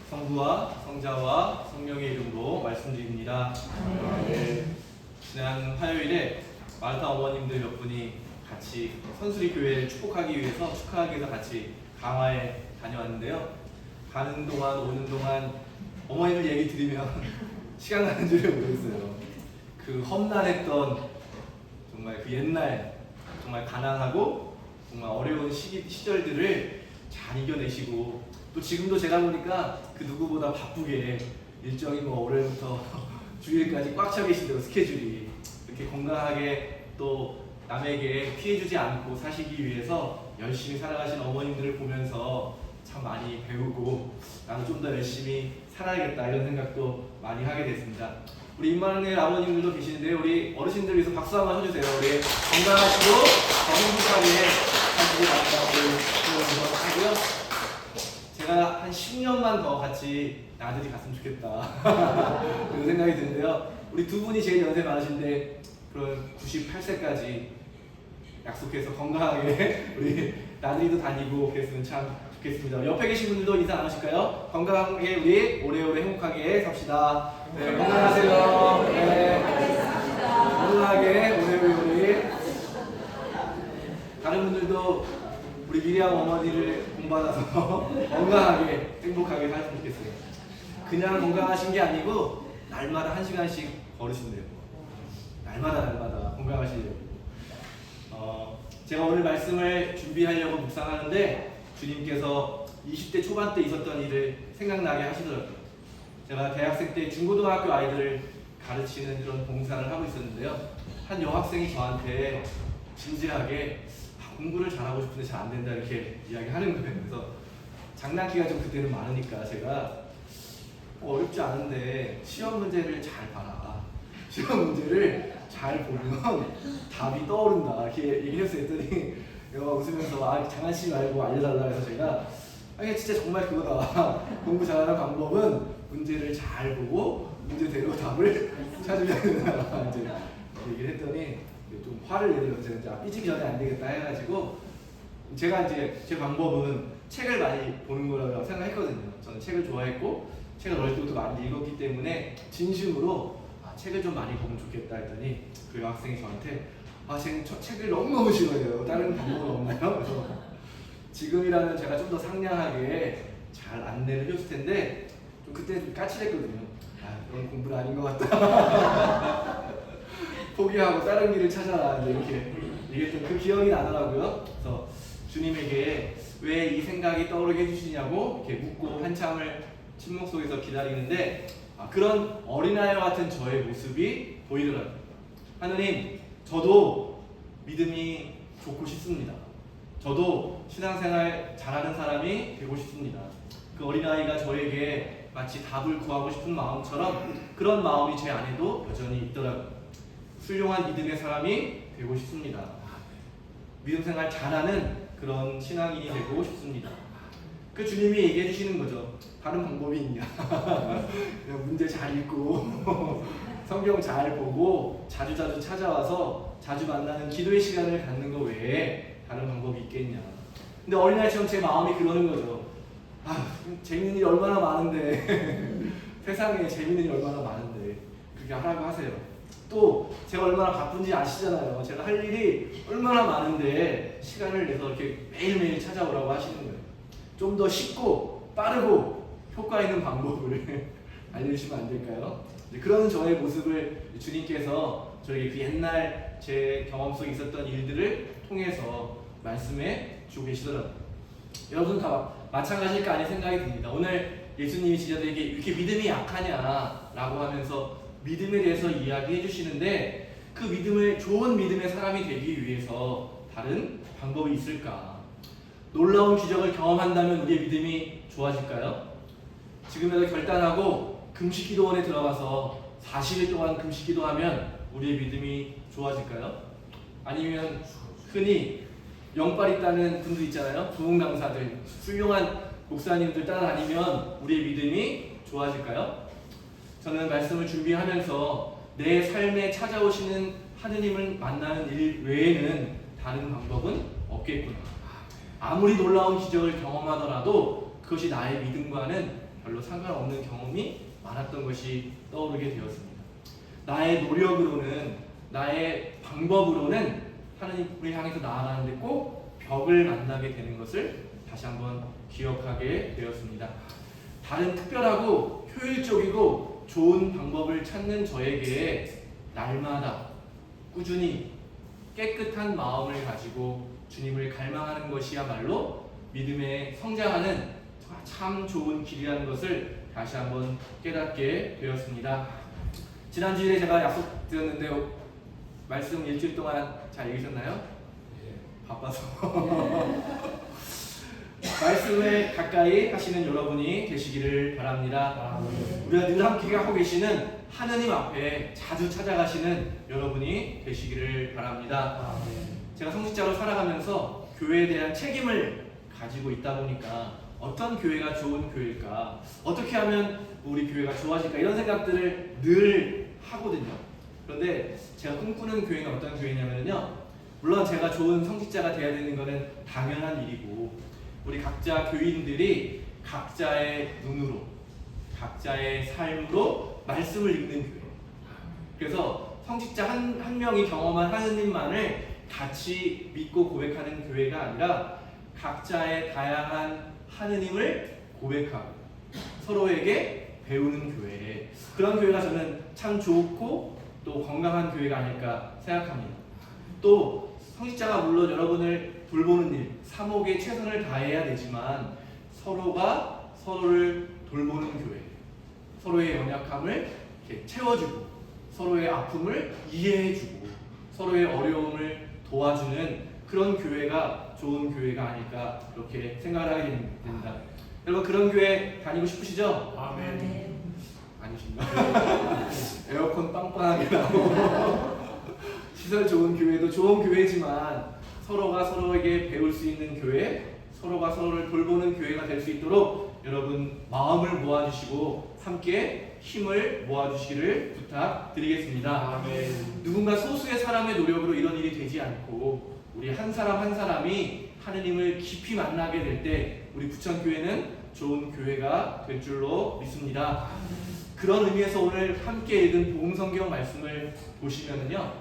성부와 성자와 성령의 이름으로 말씀드립니다. 네. 지난 화요일에 마르타 어머님들 몇 분이 같이 선수리 교회를 축복하기 위해서 축하하기 위해서 같이 강화에 다녀왔는데요. 가는 동안 오는 동안 어머님들 얘기 들으면 시간 가는 줄을 모르겠어요. 그 험난했던 정말 그 옛날 정말 가난하고 정말 어려운 시절들을 잘 이겨내시고 또 지금도 제가 보니까 그 누구보다 바쁘게 일정이 뭐 월요일부터 주일까지 꽉 차 계시대요. 스케줄이 이렇게 건강하게 또 남에게 피해주지 않고 사시기 위해서 열심히 살아가신 어머님들을 보면서 참 많이 배우고 나도 좀 더 열심히 살아야겠다 이런 생각도 많이 하게 됐습니다. 우리 임마누엘 아버님들도 계시는데 우리 어르신들 위해서 박수 한번 해주세요. 우리 건강하시고 더 행복하게 사시길 바란다고 하고요. 제가 한 10년만 더 같이 나들이 갔으면 좋겠다 그런 생각이 드는데요. 우리 두 분이 제일 연세 많으신데 그런 98세까지 약속해서 건강하게 우리 나들이도 다니고 그랬으면 참 좋겠습니다. 옆에 계신 분들도 인사 나누실까요? 건강하게 우리 오래오래 행복하게 삽시다. 네, 건강하세요. 네, 건강하게 오래오래 우리 다른 분들도 우리 미리암 어머니를 본받아서 건강하게 행복하게 살았으면 좋겠어요. 그냥 건강하신 게 아니고 날마다 1시간씩 걸으신대요. 날마다 건강하시려고. 제가 오늘 말씀을 준비하려고 묵상하는데 주님께서 20대 초반 때 있었던 일을 생각나게 하시더라고요. 제가 대학생 때 중고등학교 아이들을 가르치는 그런 봉사를 하고 있었는데요. 한 여학생이 저한테 진지하게 공부를 잘하고 싶은데 잘 안 된다 이렇게 이야기하는 거예요. 그래서 장난기가 좀 그때는 많으니까 제가 어렵지 않은데 시험 문제를 잘 봐라. 시험 문제를 잘 보면 답이 떠오른다 이렇게 얘기를 했더니 얘가 웃으면서 장난치지 말고 알려달라 해서 제가 이게 진짜 정말 그거다. 공부 잘하는 방법은 문제를 잘 보고 문제대로 답을 찾으면 된다 이제 얘기를 했더니 좀 화를 내더라고요. 제가 삐지기 전에 안 되겠다 해가지고 제가 이제 제 방법은 책을 많이 보는 거라고 생각했거든요. 저는 책을 좋아했고 책을 어릴 때부터 많이 읽었기 때문에 진심으로 책을 좀 많이 보면 좋겠다 했더니 그 여학생이 저한테 쟤는 책을 너무너무 싫어해요. 다른 방법은 없나요? 그래서 지금이라면 제가 좀 더 상냥하게 잘 안내를 해줬을 텐데 좀 그때 좀 까칠했거든요. 그런 공부는 아닌 것 같다. 포기하고 다른 길을 찾아라 이렇게 얘기했던 그 기억이 나더라고요. 그래서 주님에게 왜 이 생각이 떠오르게 해주시냐고 이렇게 묻고 한참을 침묵 속에서 기다리는데 그런 어린아이와 같은 저의 모습이 보이더라고요. 하느님, 저도 믿음이 좋고 싶습니다. 저도 신앙생활 잘하는 사람이 되고 싶습니다. 그 어린아이가 저에게 마치 답을 구하고 싶은 마음처럼 그런 마음이 제 안에도 여전히 있더라고요. 훌륭한 믿음의 사람이 되고 싶습니다. 믿음 생활 잘하는 그런 신앙인이 되고 싶습니다. 그 주님이 얘기해 주시는 거죠. 다른 방법이 있냐? 그냥 문제 잘 읽고 성경 잘 보고 자주 찾아와서 자주 만나는 기도의 시간을 갖는 거 외에 다른 방법이 있겠냐? 근데 어린아이처럼 제 마음이 그러는 거죠. 재밌는 일이 얼마나 많은데 세상에 재밌는 일이 얼마나 많은데 그렇게 하라고 하세요. 또 제가 얼마나 바쁜지 아시잖아요. 제가 할 일이 얼마나 많은데 시간을 내서 이렇게 매일매일 찾아오라고 하시는 거예요. 좀 더 쉽고 빠르고 효과 있는 방법을 알려주시면 안 될까요? 그런 저의 모습을 주님께서 저에게 그 옛날 제 경험 속에 있었던 일들을 통해서 말씀해 주고 계시더라고요. 여러분 다 마찬가지일까 아닌 생각이 듭니다. 오늘 예수님이 지자들에게 이렇게 믿음이 약하냐라고 하면서 믿음에 대해서 이야기해 주시는데 그 믿음을 좋은 믿음의 사람이 되기 위해서 다른 방법이 있을까? 놀라운 기적을 경험한다면 우리의 믿음이 좋아질까요? 지금이라도 결단하고 금식기도원에 들어가서 40일 동안 금식기도하면 우리의 믿음이 좋아질까요? 아니면 흔히 영빨 있다는 분들 있잖아요. 좋은 강사들, 훌륭한 목사님들 따라다니면 우리의 믿음이 좋아질까요? 저는 말씀을 준비하면서 내 삶에 찾아오시는 하느님을 만나는 일 외에는 다른 방법은 없겠구나. 아무리 놀라운 기적을 경험하더라도 그것이 나의 믿음과는 별로 상관없는 경험이 많았던 것이 떠오르게 되었습니다. 나의 노력으로는, 나의 방법으로는 하나님을 향해서 나아가는데 꼭 벽을 만나게 되는 것을 다시 한번 기억하게 되었습니다. 다른 특별하고 효율적이고 좋은 방법을 찾는 저에게 날마다 꾸준히 깨끗한 마음을 가지고 주님을 갈망하는 것이야말로 믿음에 성장하는 참 좋은 길이라는 것을 다시 한번 깨닫게 되었습니다. 지난주일에 제가 약속드렸는데 말씀 일주일 동안 잘 읽으셨나요? 바빠서 말씀을 가까이 하시는 여러분이 되시기를 바랍니다. 우리가 늘 함께 하고 계시는 하느님 앞에 자주 찾아가시는 여러분이 되시기를 바랍니다. 제가 성직자로 살아가면서 교회에 대한 책임을 가지고 있다 보니까 어떤 교회가 좋은 교회일까, 어떻게 하면 우리 교회가 좋아질까, 이런 생각들을 늘 하거든요. 그런데 제가 꿈꾸는 교회는 어떤 교회냐면요, 물론 제가 좋은 성직자가 되어야 되는 것은 당연한 일이고, 우리 각자 교인들이 각자의 눈으로, 각자의 삶으로 말씀을 읽는 교회. 그래서 성직자 한 명이 경험한 하느님만을 같이 믿고 고백하는 교회가 아니라 각자의 다양한 하느님을 고백하고 서로에게 배우는 교회. 그런 교회가 저는 참 좋고 또 건강한 교회가 아닐까 생각합니다. 또 성직자가 물론 여러분을 돌보는 일, 사목에 최선을 다해야 되지만 서로가 서로를 돌보는 교회, 서로의 연약함을 이렇게 채워주고 서로의 아픔을 이해해주고 서로의 어려움을 도와주는 그런 교회가 좋은 교회가 아닐까 그렇게 생각을 하게 됩니다. 여러분 그런 교회 다니고 싶으시죠? 아멘. 아니신가? 에어컨 빵빵하게 나오고 시설 좋은 교회도 좋은 교회지만 서로가 서로에게 배울 수 있는 교회, 서로가 서로를 돌보는 교회가 될 수 있도록 여러분 마음을 모아주시고 함께 힘을 모아주시기를 부탁드리겠습니다. 아멘. 누군가 소수의 사람의 노력으로 이런 일이 되지 않고 우리 한 사람 한 사람이 하느님을 깊이 만나게 될 때 우리 부천교회는 좋은 교회가 될 줄로 믿습니다. 그런 의미에서 오늘 함께 읽은 복음성경 말씀을 보시면은요,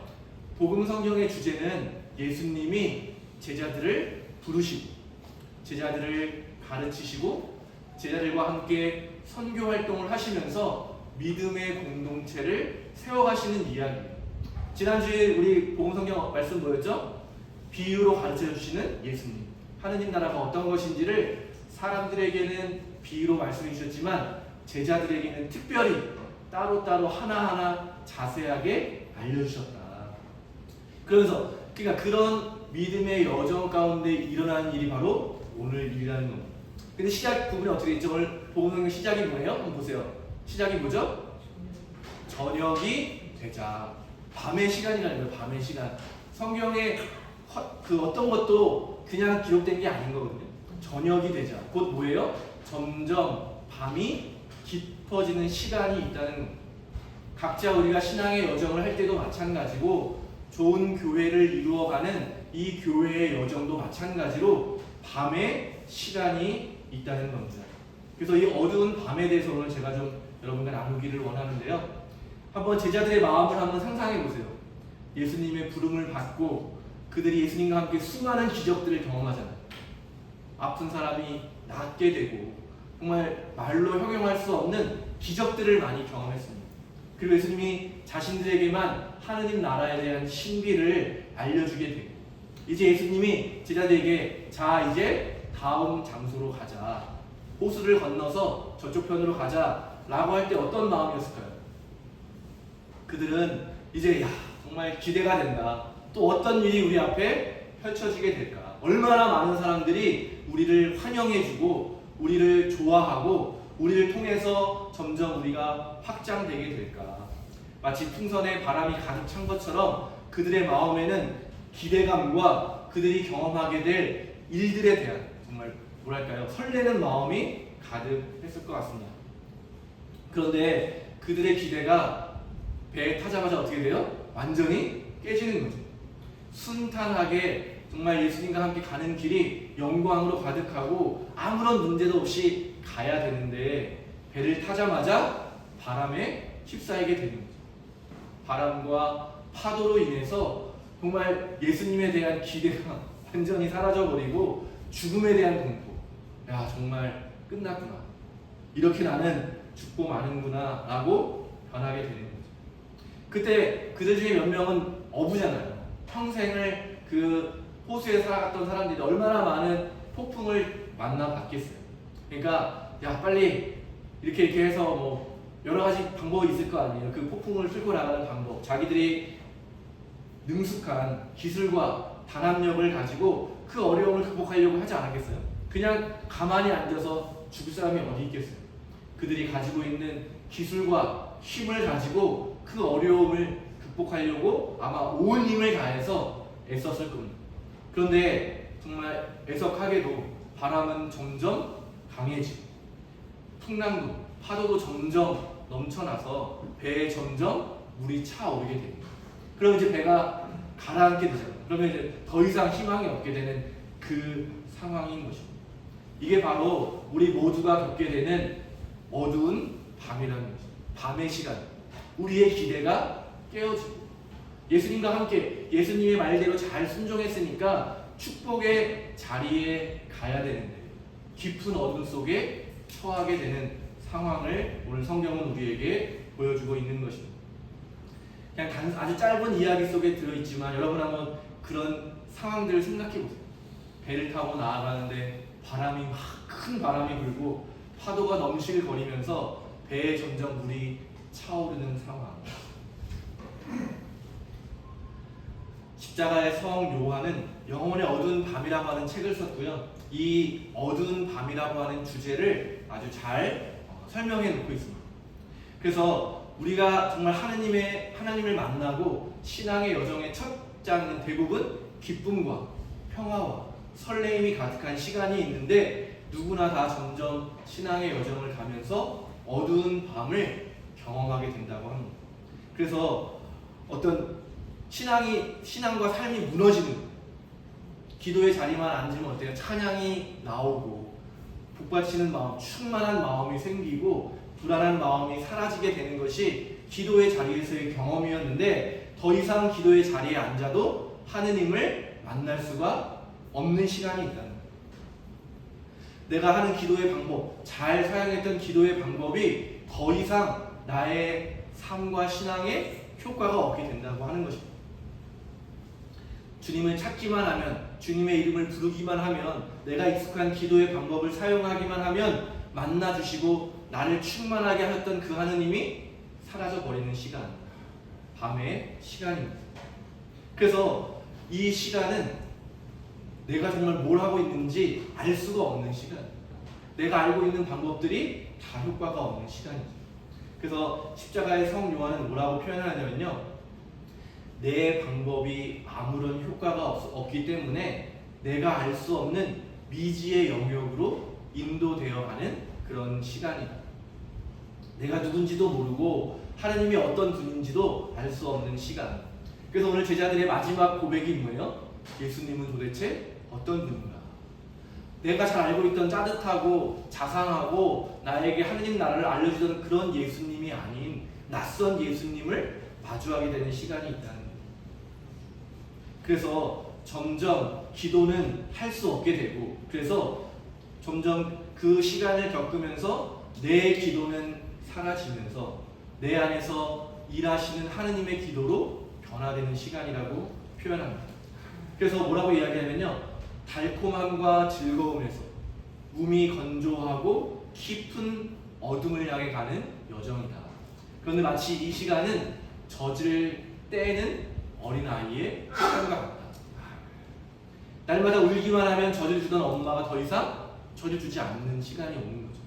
복음성경의 주제는 예수님이 제자들을 부르시고 제자들을 가르치시고 제자들과 함께 선교 활동을 하시면서 믿음의 공동체를 세워가시는 이야기예요. 지난주에 우리 복음성경 말씀 뭐였죠? 비유로 가르쳐 주시는 예수님. 하느님 나라가 어떤 것인지를 사람들에게는 비유로 말씀해 주셨지만 제자들에게는 특별히 따로따로 하나하나 자세하게 알려주셨다. 그러면서 그러니까 그런 믿음의 여정 가운데 일어나는 일이 바로 오늘 일이라는 겁니다. 근데 시작 부분이 어떻게 있죠? 오늘 복음성경 시작이 뭐예요? 한번 보세요. 시작이 뭐죠? 저녁이 되자. 밤의 시간이라는 거예요. 밤의 시간. 성경에 그 어떤 것도 그냥 기록된 게 아닌 거거든요. 저녁이 되자. 곧 뭐예요? 점점 밤이 깊어지는 시간이 있다는 겁니다. 각자 우리가 신앙의 여정을 할 때도 마찬가지고 좋은 교회를 이루어가는 이 교회의 여정도 마찬가지로 밤의 시간이 있다는 겁니다. 그래서 이 어두운 밤에 대해서 오늘 제가 좀 여러분과 나누기를 원하는데요. 한번 제자들의 마음을 한번 상상해 보세요. 예수님의 부름을 받고 그들이 예수님과 함께 수많은 기적들을 경험하잖아요. 아픈 사람이 낫게 되고 정말 말로 형용할 수 없는 기적들을 많이 경험했습니다. 그리고 예수님이 자신들에게만 하느님 나라에 대한 신비를 알려주게 되고 이제 예수님이 제자들에게 자 이제 다음 장소로 가자, 호수를 건너서 저쪽 편으로 가자 라고 할 때 어떤 마음이었을까요? 그들은 이제 야 정말 기대가 된다. 또 어떤 일이 우리 앞에 펼쳐지게 될까? 얼마나 많은 사람들이 우리를 환영해주고 우리를 좋아하고 우리를 통해서 점점 우리가 확장되게 될까? 마치 풍선에 바람이 가득 찬 것처럼 그들의 마음에는 기대감과 그들이 경험하게 될 일들에 대한 정말 뭐랄까요? 설레는 마음이 가득했을 것 같습니다. 그런데 그들의 기대가 배에 타자마자 어떻게 돼요? 완전히 깨지는 거죠. 순탄하게 정말 예수님과 함께 가는 길이 영광으로 가득하고 아무런 문제도 없이 가야 되는데 배를 타자마자 바람에 휩싸이게 되는 거죠. 바람과 파도로 인해서 정말 예수님에 대한 기대가 완전히 사라져버리고 죽음에 대한 공포. 야, 정말 끝났구나. 이렇게 나는 죽고 마는구나 라고 변하게 되는 거죠. 그때 그들 중에 몇 명은 어부잖아요. 평생을 그 호수에 살아갔던 사람들이 얼마나 많은 폭풍을 만나봤겠어요. 그러니까 야, 빨리 이렇게 해서 뭐 여러 가지 방법이 있을 거 아니에요. 그 폭풍을 뚫고 나가는 방법, 자기들이 능숙한 기술과 단합력을 가지고 그 어려움을 극복하려고 하지 않았겠어요? 그냥 가만히 앉아서 죽을 사람이 어디 있겠어요? 그들이 가지고 있는 기술과 힘을 가지고 그 어려움을 극복하려고 아마 온 힘을 다해서 애썼을 겁니다. 그런데 정말 애석하게도 바람은 점점 강해지고 풍랑도, 파도도 점점 넘쳐나서 배에 점점 물이 차오르게 됩니다. 그럼 이제 배가 가라앉게 되잖아요. 그러면 이제 더 이상 희망이 없게 되는 그 상황인 것입니다. 이게 바로 우리 모두가 겪게 되는 어두운 밤이라는 것입니다. 밤의 시간, 우리의 기대가 깨어지고 예수님과 함께 예수님의 말대로 잘 순종했으니까 축복의 자리에 가야 되는데 깊은 어둠 속에 처하게 되는 상황을 오늘 성경은 우리에게 보여주고 있는 것입니다. 그냥 아주 짧은 이야기 속에 들어있지만 여러분 한번 그런 상황들을 생각해 보세요. 배를 타고 나아가는데 바람이 큰 바람이 불고 파도가 넘실거리면서 배에 점점 물이 차오르는 상황. 십자가의 성 요한은 영혼의 어두운 밤이라고 하는 책을 썼고요. 이 어두운 밤이라고 하는 주제를 아주 잘 설명해 놓고 있습니다. 그래서 우리가 정말 하나님을 만나고 신앙의 여정의 첫 장은 대부분 기쁨과 평화와 설레임이 가득한 시간이 있는데 누구나 다 점점 신앙의 여정을 가면서 어두운 밤을 경험하게 된다고 합니다. 그래서 어떤 신앙과 삶이 무너지는 기도의 자리만 앉으면 어때요? 찬양이 나오고 복받치는 마음, 충만한 마음이 생기고 불안한 마음이 사라지게 되는 것이 기도의 자리에서의 경험이었는데 더 이상 기도의 자리에 앉아도 하느님을 만날 수가 없는 시간이 있다는 거예요. 내가 하는 기도의 방법, 잘 사용했던 기도의 방법이 더 이상 나의 삶과 신앙에 효과가 없게 된다고 하는 것입니다. 주님을 찾기만 하면, 주님의 이름을 부르기만 하면, 내가 익숙한 기도의 방법을 사용하기만 하면 만나주시고 나를 충만하게 하셨던 그 하느님이 사라져버리는 시간, 밤의 시간입니다. 그래서 이 시간은 내가 정말 뭘 하고 있는지 알 수가 없는 시간, 내가 알고 있는 방법들이 다 효과가 없는 시간이죠. 그래서 십자가의 성 요한은 뭐라고 표현하냐면요, 내 방법이 아무런 효과가 없기 때문에 내가 알 수 없는 미지의 영역으로 인도되어가는 그런 시간이다. 내가 누군지도 모르고 하나님이 어떤 분인지도 알 수 없는 시간. 그래서 오늘 제자들의 마지막 고백이 뭐예요? 예수님은 도대체 어떤 분인가? 내가 잘 알고 있던 따뜻하고 자상하고 나에게 하느님 나라를 알려주던 그런 예수님이 아닌 낯선 예수님을 마주하게 되는 시간이 있다는 거예요. 그래서 점점 기도는 할 수 없게 되고, 그래서 점점 그 시간을 겪으면서 내 기도는 사라지면서 내 안에서 일하시는 하느님의 기도로 변화되는 시간이라고 표현합니다. 그래서 뭐라고 이야기하면요, 달콤함과 즐거움에서 몸이 건조하고 깊은 어둠을 향해 가는 여정이다. 그런데 마치 이 시간은 젖을 떼는 어린아이의 시간과 같다. 날마다 울기만 하면 젖을 주던 엄마가 더 이상 젖을 주지 않는 시간이 오는 거죠.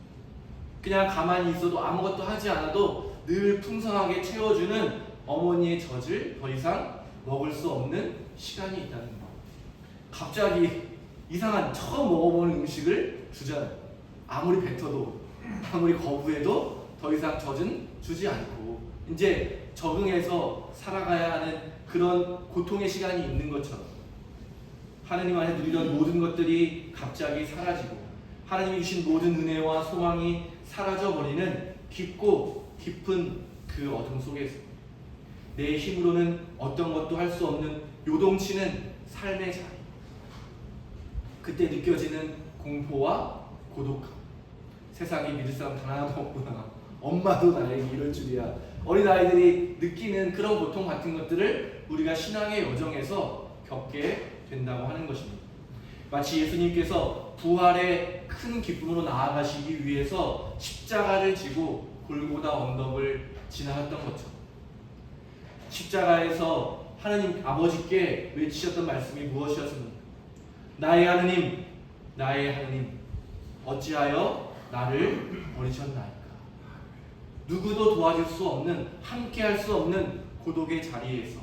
그냥 가만히 있어도 아무것도 하지 않아도 늘 풍성하게 채워주는 어머니의 젖을 더 이상 먹을 수 없는 시간이 있다는 거예요. 갑자기 이상한 처음 먹어보는 음식을 주잖아요. 아무리 뱉어도 아무리 거부해도 더 이상 젖은 주지 않고 이제 적응해서 살아가야 하는 그런 고통의 시간이 있는 것처럼 하느님 안에 누리던 모든 것들이 갑자기 사라지고 하나님이 주신 모든 은혜와 소망이 사라져버리는 깊고 깊은 그 어둠 속에서 내 힘으로는 어떤 것도 할 수 없는 요동치는 삶의 자리, 그때 느껴지는 공포와 고독감, 세상에 믿을 사람 단 하나도 없구나, 엄마도 나에게 이럴 줄이야, 어린아이들이 느끼는 그런 고통 같은 것들을 우리가 신앙의 여정에서 겪게 된다고 하는 것입니다. 마치 예수님께서 부활의 큰 기쁨으로 나아가시기 위해서 십자가를 지고 골고다 언덕을 지나갔던 것처럼, 십자가에서 하나님 아버지께 외치셨던 말씀이 무엇이었습니까? 나의 하느님, 나의 하느님, 어찌하여 나를 버리셨나이까? 누구도 도와줄 수 없는, 함께할 수 없는 고독의 자리에서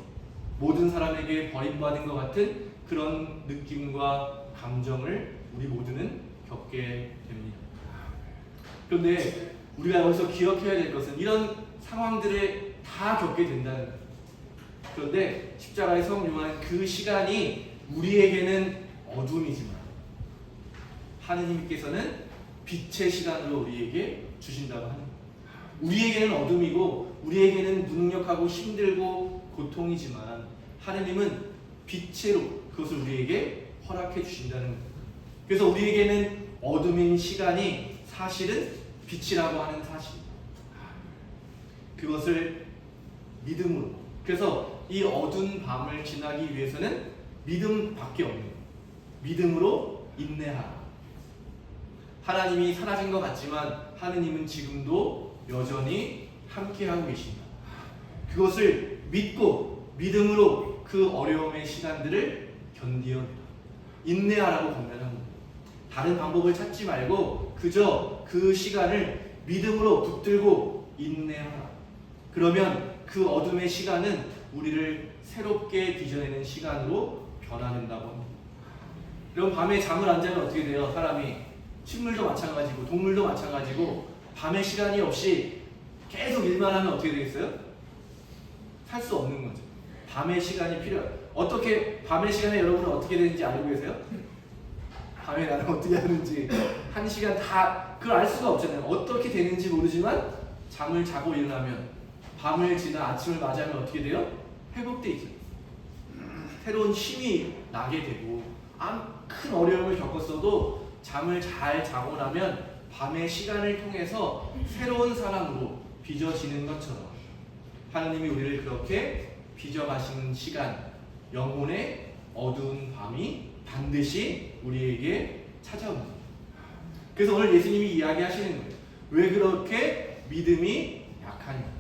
모든 사람에게 버림받은 것 같은 그런 느낌과 감정을 우리 모두는 겪게 됩니다. 그런데 우리가 여기서 기억해야 될 것은 이런 상황들을 다 겪게 된다는 거예요. 그런데 십자가에 성령한 그 시간이 우리에게는 어둠이지만 하느님께서는 빛의 시간으로 우리에게 주신다고 하는 거예요. 우리에게는 어둠이고 우리에게는 무능력하고 힘들고 고통이지만 하느님은 빛으로 그것을 우리에게 허락해 주신다는 거예요. 그래서 우리에게는 어둠인 시간이 사실은 빛이라고 하는 사실, 그것을 믿음으로, 그래서 이 어두운 밤을 지나기 위해서는 믿음밖에 없는 거예요. 믿음으로 인내하라. 하나님이 사라진 것 같지만 하느님은 지금도 여전히 함께하고 계십니다. 그것을 믿고 믿음으로 그 어려움의 시간들을 견디어내라. 인내하라고 권면합니다. 다른 방법을 찾지 말고 그저 그 시간을 믿음으로 붙들고 인내하라. 그러면 그 어둠의 시간은 우리를 새롭게 빚어내는 시간으로 변화된다고 합니다. 여러분, 밤에 잠을 안 자면 어떻게 돼요? 사람이, 식물도 마찬가지고 동물도 마찬가지고 밤에 시간이 없이 계속 일만 하면 어떻게 되겠어요? 살 수 없는 거죠. 밤에 시간이 필요해요. 어떻게 밤의 시간에 여러분은 어떻게 되는지 알고 계세요? 밤에 나는 어떻게 하는지 한 시간 다 그걸 알 수가 없잖아요. 어떻게 되는지 모르지만 잠을 자고 일어나면 밤을 지나 아침을 맞이하면 어떻게 돼요? 회복돼 있죠. 새로운 힘이 나게 되고, 큰 어려움을 겪었어도 잠을 잘 자고 나면 밤의 시간을 통해서 새로운 사람으로 빚어지는 것처럼 하나님이 우리를 그렇게 빚어가시는 시간, 영혼의 어두운 밤이 반드시 우리에게 찾아옵니다. 그래서 오늘 예수님이 이야기하시는 거예요. 왜 그렇게 믿음이 약하냐?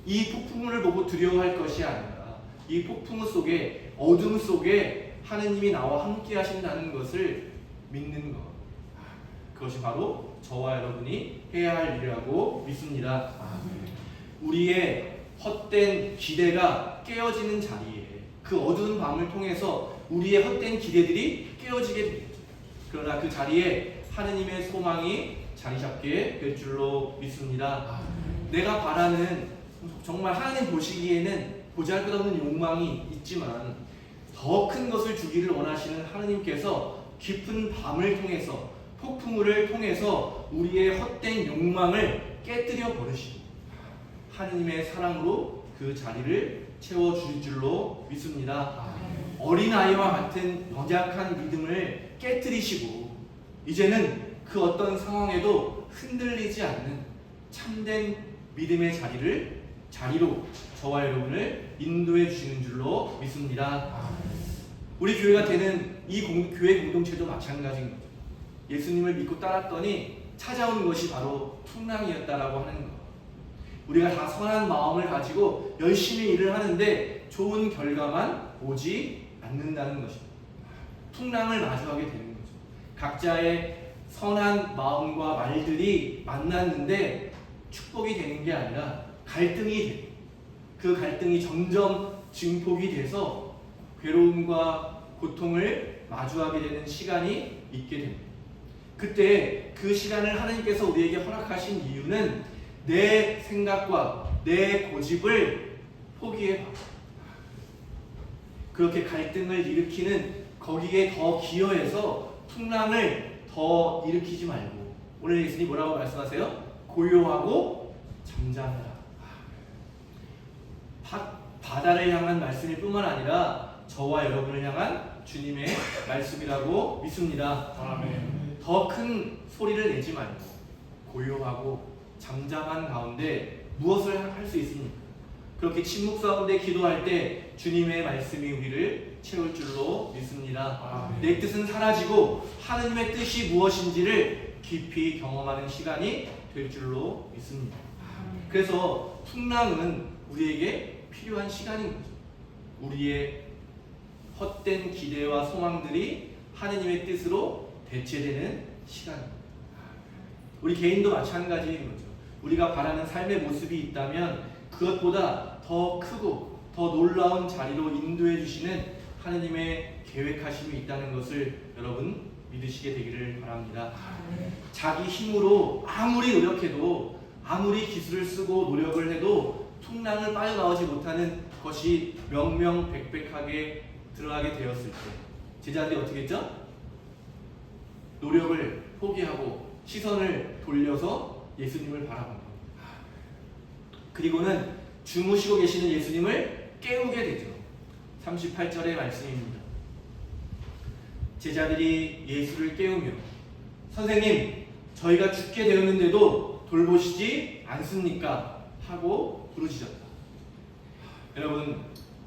이 폭풍을 보고 두려워할 것이 아니라 이 폭풍 속에, 어둠 속에 하느님이 나와 함께 하신다는 것을 믿는 것, 그것이 바로 저와 여러분이 해야 할 일이라고 믿습니다. 우리의 헛된 기대가 깨어지는 자리에, 그 어두운 밤을 통해서 우리의 헛된 기대들이 깨어지게 됩니다. 그러나 그 자리에 하느님의 소망이 자리 잡게 될 줄로 믿습니다. 내가 바라는, 정말 하나님 보시기에는 보잘것없는 욕망이 있지만 더 큰 것을 주기를 원하시는 하느님께서 깊은 밤을 통해서, 폭풍우를 통해서 우리의 헛된 욕망을 깨뜨려 버리시고 하느님의 사랑으로 그 자리를 채워줄 줄로 믿습니다. 어린아이와 같은 연약한 믿음을 깨뜨리시고 이제는 그 어떤 상황에도 흔들리지 않는 참된 믿음의 자리로 저와 여러분을 인도해 주시는 줄로 믿습니다. 우리 교회가 되는 이 교회 공동체도 마찬가지인 거죠. 예수님을 믿고 따랐더니 찾아온 것이 바로 풍랑이었다라고 하는 것. 우리가 다 선한 마음을 가지고 열심히 일을 하는데 좋은 결과만 오지 않는다는 것입니다. 풍랑을 마주하게 되는 거죠. 각자의 선한 마음과 말들이 만났는데 축복이 되는 게 아니라 갈등이 되고, 그 갈등이 점점 증폭이 돼서 괴로움과 고통을 마주하게 되는 시간이 있게 됩니다. 그때 그 시간을 하나님께서 우리에게 허락하신 이유는 내 생각과 내 고집을 포기해봐. 그렇게 갈등을 일으키는 거기에 더 기여해서 풍랑을 더 일으키지 말고 오늘 예수님 뭐라고 말씀하세요? 고요하고 잠잠해라. 바다를 향한 말씀일 뿐만 아니라 저와 여러분을 향한 주님의 말씀이라고 믿습니다. 아멘. 더 큰 소리를 내지 말고 고요하고 잠잠한 가운데 무엇을 할 수 있습니까? 그렇게 침묵 가운데 기도할 때 주님의 말씀이 우리를 채울 줄로 믿습니다. 아멘. 내 뜻은 사라지고 하느님의 뜻이 무엇인지를 깊이 경험하는 시간이 될 줄로 믿습니다. 그래서 풍랑은 우리에게 필요한 시간인 거죠. 우리의 헛된 기대와 소망들이 하느님의 뜻으로 대체되는 시간입니다. 우리 개인도 마찬가지인 거죠. 우리가 바라는 삶의 모습이 있다면 그것보다 더 크고 더 놀라운 자리로 인도해 주시는 하느님의 계획하심이 있다는 것을 여러분 믿으시게 되기를 바랍니다. 자기 힘으로 아무리 노력해도 아무리 기술을 쓰고 노력을 해도 풍랑을 빠져나오지 못하는 것이 명명백백하게 드러나게 되었을 때 제자들이 어떻게 했죠? 노력을 포기하고 시선을 돌려서 예수님을 바라본 겁니다. 그리고는 주무시고 계시는 예수님을 깨우게 되죠. 38절의 말씀입니다. 제자들이 예수를 깨우며 선생님, 저희가 죽게 되었는데도 돌보시지 않습니까? 하고 부르짖었다.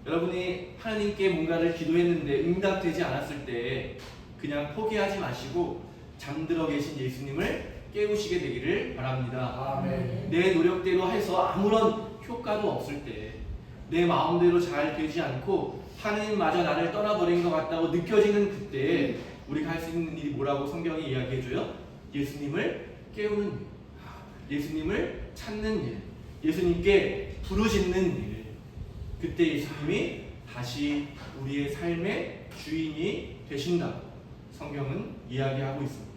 여러분이 하나님께 뭔가를 기도했는데 응답되지 않았을 때 그냥 포기하지 마시고 잠들어 계신 예수님을 깨우시게 되기를 바랍니다. 아멘. 내 노력대로 해서 아무런 효과도 없을 때, 내 마음대로 잘 되지 않고 하느님마저 나를 떠나버린 것 같다고 느껴지는 그때 우리가 할 수 있는 일이 뭐라고 성경이 이야기해줘요? 예수님을 깨우는 일, 예수님을 찾는 일, 예수님께 부르짖는 일. 그때 예수님이 다시 우리의 삶의 주인이 되신다고 성경은 이야기하고 있습니다.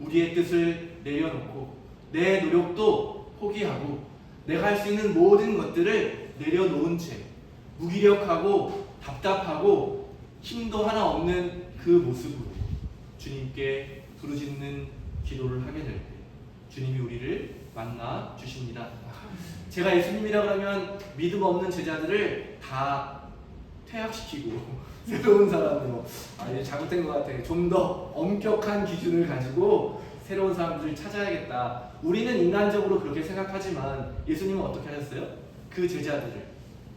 우리의 뜻을 내려놓고 내 노력도 포기하고 내가 할 수 있는 모든 것들을 내려놓은 채 무기력하고 답답하고 힘도 하나 없는 그 모습으로 주님께 부르짖는 기도를 하게 될 때 주님이 우리를 만나 주십니다. 제가 예수님이라고 하면 믿음 없는 제자들을 다 퇴학시키고 새로운 사람으로 이제 잘못된 것 같아. 좀 더 엄격한 기준을 가지고 새로운 사람들을 찾아야겠다. 우리는 인간적으로 그렇게 생각하지만 예수님은 어떻게 하셨어요? 그 제자들을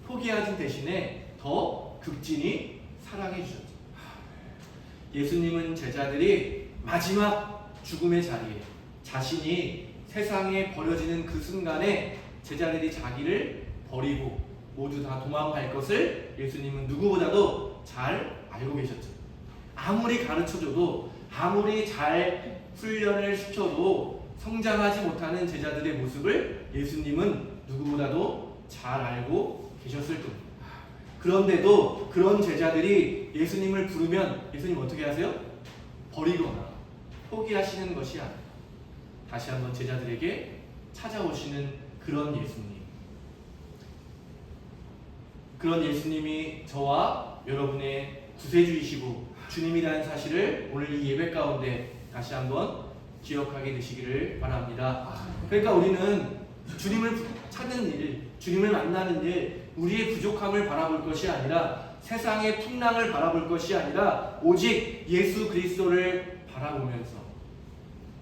포기하신 대신에 더 극진히 사랑해 주셨죠. 예수님은 제자들이 마지막 죽음의 자리에 자신이 세상에 버려지는 그 순간에 제자들이 자기를 버리고 모두 다 도망갈 것을 예수님은 누구보다도 잘 알고 계셨죠. 아무리 가르쳐줘도 아무리 잘 훈련을 시켜도 성장하지 못하는 제자들의 모습을 예수님은 누구보다도 잘 알고 계셨을 겁니다. 그런데도 그런 제자들이 예수님을 부르면 예수님 어떻게 하세요? 버리거나 포기하시는 것이 아니라 다시 한번 제자들에게 찾아오시는 그런 예수님. 그런 예수님이 저와 여러분의 구세주이시고 주님이라는 사실을 오늘 이 예배 가운데 다시 한번 기억하게 되시기를 바랍니다. 그러니까 우리는 주님을 찾는 일, 주님을 만나는 일, 우리의 부족함을 바라볼 것이 아니라 세상의 풍랑을 바라볼 것이 아니라 오직 예수 그리스도를 바라보면서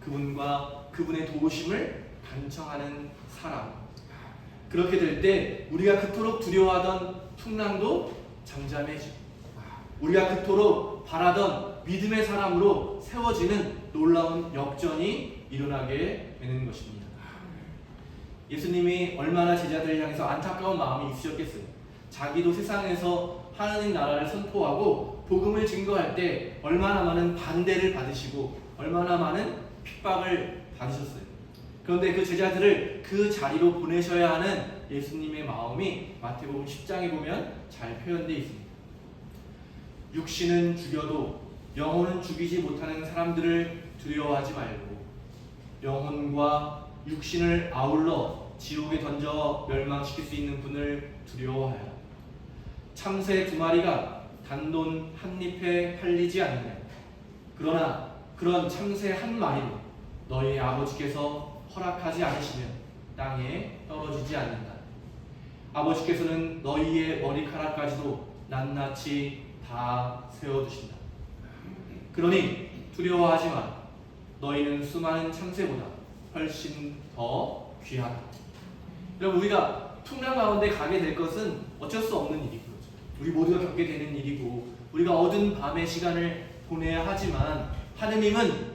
그분과 그분의 도우심을 간청하는 사람. 그렇게 될 때 우리가 그토록 두려워하던 풍랑도 잠잠해지고 우리가 그토록 바라던 믿음의 사람으로 세워지는 놀라운 역전이 일어나게 되는 것입니다. 예수님이 얼마나 제자들을 향해서 안타까운 마음이 있으셨겠어요. 자기도 세상에서 하나님 나라를 선포하고 복음을 증거할 때 얼마나 많은 반대를 받으시고 얼마나 많은 핍박을 받으셨어요. 그런데 그 제자들을 그 자리로 보내셔야 하는 예수님의 마음이 마태복음 10장에 보면 잘 표현되어 있습니다. 육신은 죽여도 영혼은 죽이지 못하는 사람들을 두려워하지 말고 영혼과 육신을 아울러 지옥에 던져 멸망시킬 수 있는 분을 두려워하여라. 참새 2마리가 단돈 한 잎에 팔리지 않느냐. 그러나 그런 참새 한 마리도 너희 아버지께서 허락하지 않으시면 땅에 떨어지지 않는다. 아버지께서는 너희의 머리카락까지도 낱낱이 다 세워두신다. 그러니 두려워하지 마라. 너희는 수많은 참새보다 훨씬 더 귀하다. 여러분, 우리가 풍랑 가운데 가게 될 것은 어쩔 수 없는 일이고, 우리 모두가 겪게 되는 일이고, 우리가 어두운 밤의 시간을 보내야 하지만 하느님은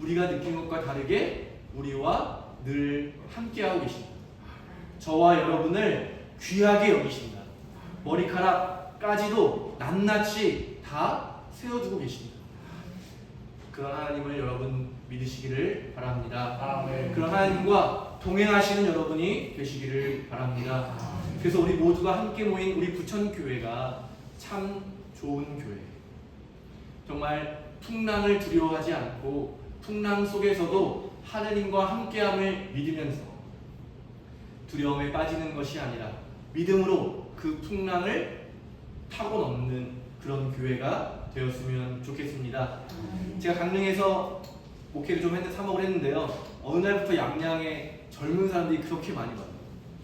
우리가 느낀 것과 다르게 우리와 늘 함께하고 계십니다. 저와 여러분을 귀하게 여기십니다. 머리카락까지도 낱낱이 다 세워주고 계십니다. 그런 하나님을 여러분 믿으시기를 바랍니다. 아멘. 그런 하나님과 동행하시는 여러분이 되시기를 바랍니다. 그래서 우리 모두가 함께 모인 우리 부천교회가 참 좋은 교회, 정말 풍랑을 두려워하지 않고 풍랑 속에서도 하느님과 함께함을 믿으면서 두려움에 빠지는 것이 아니라 믿음으로 그 풍랑을 타고 넘는 그런 교회가 되었으면 좋겠습니다. 제가 강릉에서 목회를 좀 사목을 했는데요, 어느 날부터 양양에 젊은 사람들이 그렇게 많이 와요.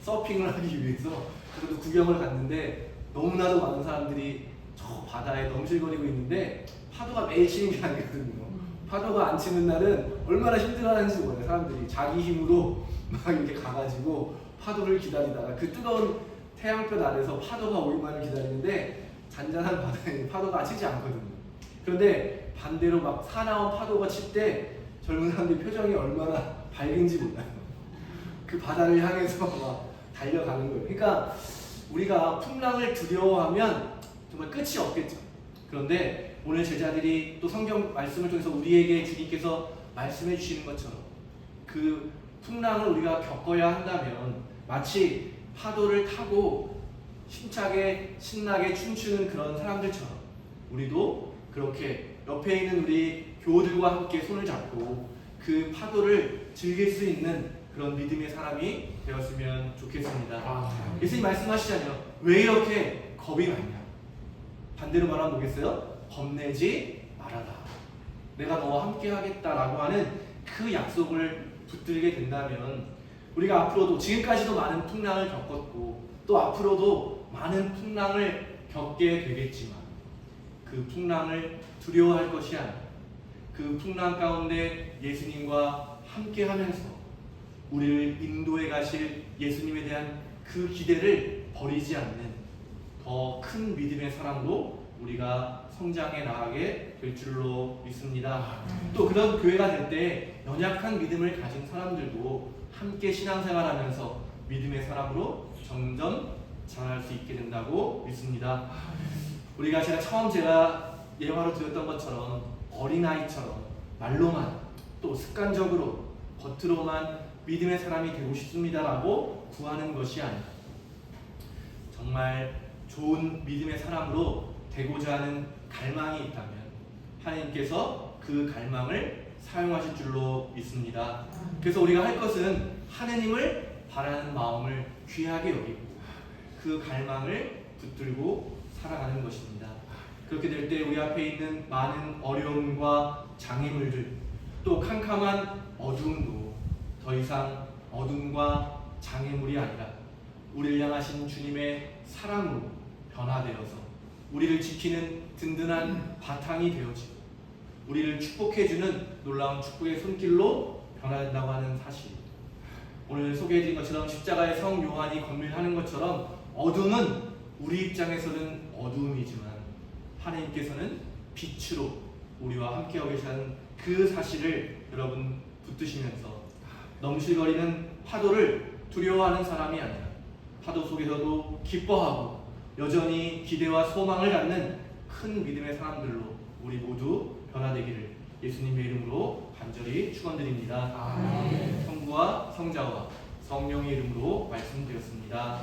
서핑을 하기 위해서. 그래도 구경을 갔는데 너무나도 많은 사람들이 저 바다에 넘실거리고 있는데 파도가 매일 치는 게 아니거든요. 파도가 안 치는 날은 얼마나 힘들어하는지 몰라요. 사람들이 자기 힘으로 막 이렇게 가가지고 파도를 기다리다가 그 뜨거운 태양볕 아래서 파도가 오기만을 기다리는데 잔잔한 바다에 파도가 치지 않거든요. 그런데 반대로 막 사나운 파도가 칠 때 젊은 사람들 표정이 얼마나 밝은지 몰라요. 그 바다를 향해서 막 달려가는 거예요. 그러니까 우리가 풍랑을 두려워하면 정말 끝이 없겠죠. 그런데 오늘 제자들이 또 성경 말씀을 통해서 우리에게 주님께서 말씀해 주시는 것처럼 그 풍랑을 우리가 겪어야 한다면 마치 파도를 타고 힘차게 신나게 춤추는 그런 사람들처럼 우리도 그렇게 옆에 있는 우리 교우들과 함께 손을 잡고 그 파도를 즐길 수 있는 그런 믿음의 사람이 되었으면 좋겠습니다. 예수님 말씀하시잖아요. 왜 이렇게 겁이 많냐? 반대로 말하면 뭐겠어요? 겁내지 말아라. 내가 너와 함께 하겠다라고 하는 그 약속을 붙들게 된다면 우리가 앞으로도, 지금까지도 많은 풍랑을 겪었고 또 앞으로도 많은 풍랑을 겪게 되겠지만 그 풍랑을 두려워할 것이 아니라 그 풍랑 가운데 예수님과 함께 하면서 우리를 인도해 가실 예수님에 대한 그 기대를 버리지 않는 더 큰 믿음의 사람으로 우리가 성장해 나가게 될 줄로 믿습니다. 또 그런 교회가 될 때 연약한 믿음을 가진 사람들도 함께 신앙생활하면서 믿음의 사람으로 점점 자랄 수 있게 된다고 믿습니다. 우리가 제가 예화로 드렸던 것처럼 어린아이처럼 말로만 또 습관적으로 겉으로만 믿음의 사람이 되고 싶습니다라고 구하는 것이 아니라 정말 좋은 믿음의 사람으로 되고자 하는 갈망이 있다면 하나님께서 그 갈망을 사용하실 줄로 믿습니다. 그래서 우리가 할 것은 하느님을 바라는 마음을 귀하게 여기고 그 갈망을 붙들고 살아가는 것입니다. 그렇게 될 때 우리 앞에 있는 많은 어려움과 장애물들 또 캄캄한 어두움도 더 이상 어둠과 장애물이 아니라 우리를 향하신 주님의 사랑으로 변화되어서 우리를 지키는 든든한 바탕이 되어지고 우리를 축복해주는 놀라운 축복의 손길로 변화된다고 하는 사실, 오늘 소개해드린 것처럼 십자가의 성 요한이 건면하는 것처럼 어둠은 우리 입장에서는 어두움이지만 하나님께서는 빛으로 우리와 함께하고 계시는 그 사실을 여러분 붙드시면서 넘실거리는 파도를 두려워하는 사람이 아니라 파도 속에서도 기뻐하고 여전히 기대와 소망을 갖는 큰 믿음의 사람들로 우리 모두 변화되기를 예수님의 이름으로 간절히 축원드립니다. 성부와 성자와 성령의 이름으로 말씀드렸습니다.